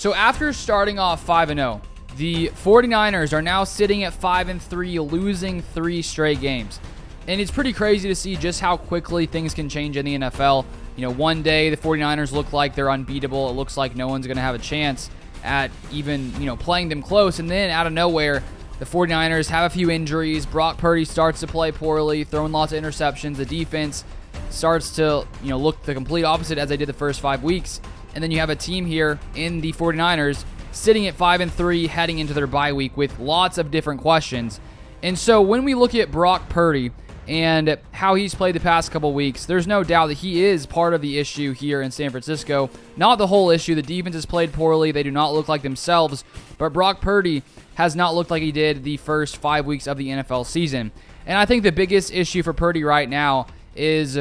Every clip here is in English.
So after starting off 5-0, the 49ers are now sitting at 5-3, losing 3 straight games. And it's pretty crazy to see just how quickly things can change in the NFL. One day the 49ers look like they're unbeatable. It looks like no one's going to have a chance at even, playing them close. And then out of nowhere, the 49ers have a few injuries. Brock Purdy starts to play poorly, throwing lots of interceptions. The defense starts to, look the complete opposite as they did the first 5 weeks. And then you have a team here in the 49ers sitting at 5-3 heading into their bye week with lots of different questions. And so when we look at Brock Purdy and how he's played the past couple weeks, there's no doubt that he is part of the issue here in San Francisco. Not the whole issue. The defense has played poorly. They do not look like themselves. But Brock Purdy has not looked like he did the first 5 weeks of the NFL season. And I think the biggest issue for Purdy right now is,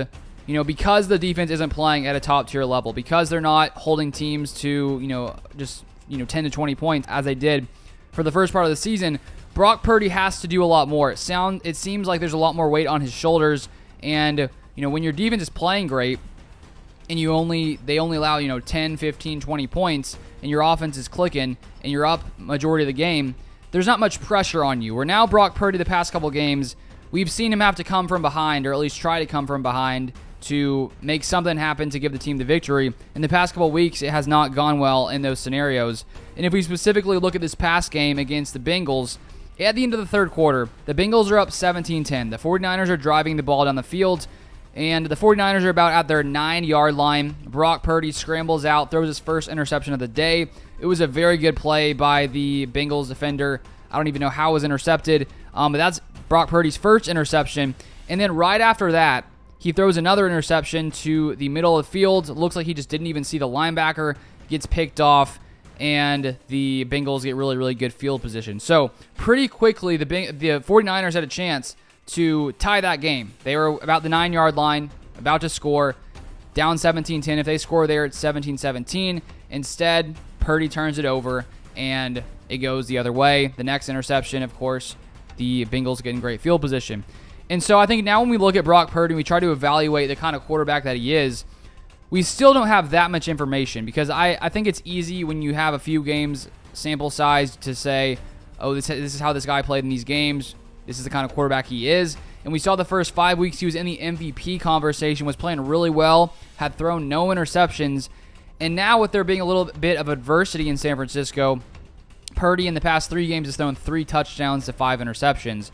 because the defense isn't playing at a top-tier level, because they're not holding teams to, 10 to 20 points as they did for the first part of the season, Brock Purdy has to do a lot more. It seems like there's a lot more weight on his shoulders, and, when your defense is playing great and they only allow, 10, 15, 20 points, and your offense is clicking, and you're up majority of the game, there's not much pressure on you. Where now Brock Purdy the past couple games, we've seen him have to come from behind, or at least try to come from behind, to make something happen to give the team the victory. In the past couple weeks, it has not gone well in those scenarios. And if we specifically look at this past game against the Bengals, at the end of the third quarter, the Bengals are up 17-10. The 49ers are driving the ball down the field, and the 49ers are about at their 9-yard line. Brock Purdy scrambles out, throws his first interception of the day. It was a very good play by the Bengals defender. I don't even know how it was intercepted, but that's Brock Purdy's first interception. And then right after that, he throws another interception to the middle of the field. Looks like he just didn't even see the linebacker. Gets picked off, and the Bengals get really, really good field position. So pretty quickly, the 49ers had a chance to tie that game. They were about the 9-yard line, about to score, down 17-10. If they score there, it's 17-17. Instead, Purdy turns it over, and it goes the other way. The next interception, of course, the Bengals get in great field position. And so I think now when we look at Brock Purdy and we try to evaluate the kind of quarterback that he is, we still don't have that much information, because I think it's easy when you have a few games sample size to say, oh, this is how this guy played in these games. This is the kind of quarterback he is. And we saw the first 5 weeks he was in the MVP conversation, was playing really well, had thrown no interceptions. And now with there being a little bit of adversity in San Francisco, Purdy in the past 3 games has thrown 3 touchdowns to 5 interceptions.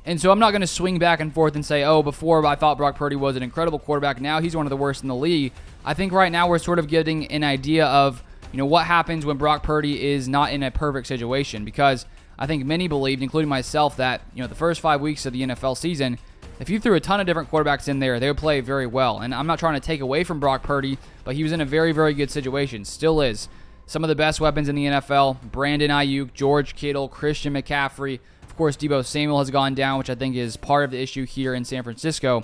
And so I'm not going to swing back and forth and say, oh, before I thought Brock Purdy was an incredible quarterback, now he's one of the worst in the league. I think right now we're sort of getting an idea of, what happens when Brock Purdy is not in a perfect situation. Because I think many believed, including myself, that, the first 5 weeks of the NFL season, if you threw a ton of different quarterbacks in there, they would play very well. And I'm not trying to take away from Brock Purdy, but he was in a very, very good situation. Still is. Some of the best weapons in the NFL, Brandon Ayuk, George Kittle, Christian McCaffrey. Of course, Deebo Samuel has gone down, which I think is part of the issue here in San Francisco.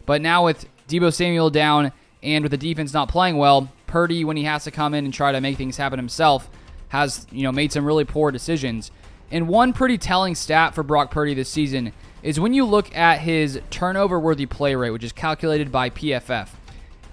But now with Deebo Samuel down and with the defense not playing well, Purdy, when he has to come in and try to make things happen himself, has made some really poor decisions. And one pretty telling stat for Brock Purdy this season is when you look at his turnover-worthy play rate, which is calculated by PFF.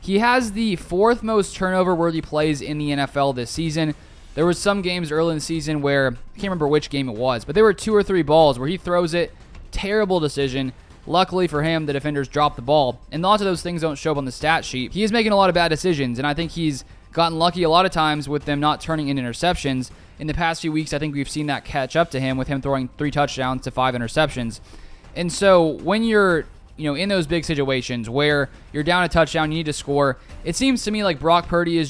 He has the 4th most turnover-worthy plays in the NFL this season. There were some games early in the season where, I can't remember which game it was, but there were 2 or 3 balls where he throws it, terrible decision. Luckily for him, the defenders dropped the ball, and lots of those things don't show up on the stat sheet. He is making a lot of bad decisions, and I think he's gotten lucky a lot of times with them not turning in interceptions. In the past few weeks, I think we've seen that catch up to him with him throwing 3 touchdowns to 5 interceptions. And so when you're in those big situations where you're down a touchdown, you need to score, it seems to me like Brock Purdy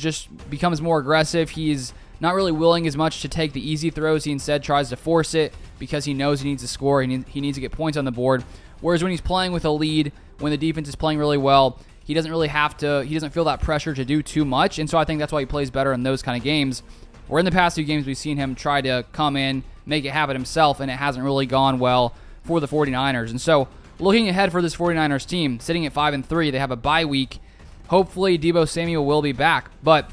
becomes more aggressive. He's not really willing as much to take the easy throws. He instead tries to force it because he knows he needs to score. He needs to get points on the board. Whereas when he's playing with a lead, when the defense is playing really well, he doesn't feel that pressure to do too much. And so I think that's why he plays better in those kind of games. Where in the past few games, we've seen him try to come in, make it happen himself, and it hasn't really gone well for the 49ers. And so looking ahead for this 49ers team, sitting at 5-3, they have a bye week. Hopefully Deebo Samuel will be back. But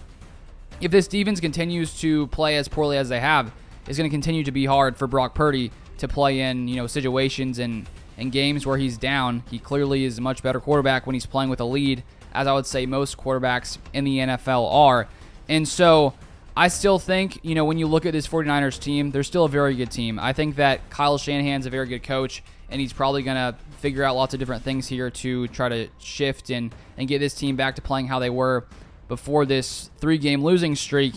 if this defense continues to play as poorly as they have, it's going to continue to be hard for Brock Purdy to play in situations and games where he's down. He clearly is a much better quarterback when he's playing with a lead, as I would say most quarterbacks in the NFL are. And so I still think, when you look at this 49ers team, they're still a very good team. I think that Kyle Shanahan's a very good coach, and he's probably going to figure out lots of different things here to try to shift and get this team back to playing how they were before this 3-game losing streak.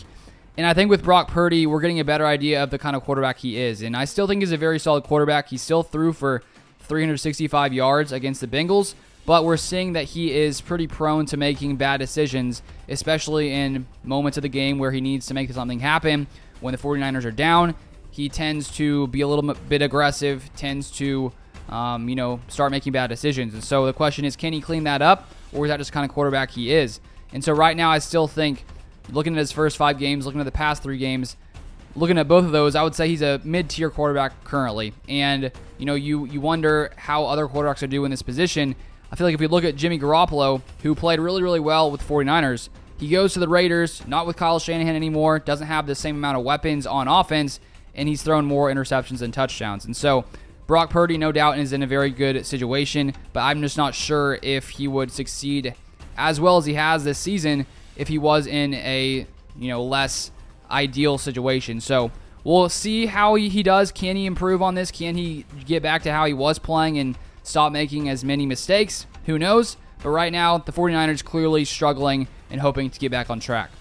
And I think with Brock Purdy, we're getting a better idea of the kind of quarterback he is. And I still think he's a very solid quarterback. He still threw for 365 yards against the Bengals, but we're seeing that he is pretty prone to making bad decisions, especially in moments of the game where he needs to make something happen. When the 49ers are down, he tends to be a little bit aggressive, tends to start making bad decisions. And so the question is, can he clean that up, or is that just the kind of quarterback he is? And so right now I still think, looking at his first 5 games, looking at the past 3 games, looking at both of those, I would say he's a mid-tier quarterback currently. And, you wonder how other quarterbacks are doing in this position. I feel like if we look at Jimmy Garoppolo, who played really, really well with the 49ers, he goes to the Raiders, not with Kyle Shanahan anymore, doesn't have the same amount of weapons on offense, and he's thrown more interceptions than touchdowns. And so Brock Purdy, no doubt, is in a very good situation, but I'm just not sure if he would succeed as well as he has this season if he was in a less ideal situation. So we'll see how he does. Can he improve on this? Can he get back to how he was playing and stop making as many mistakes? Who knows? But right now, the 49ers clearly struggling and hoping to get back on track.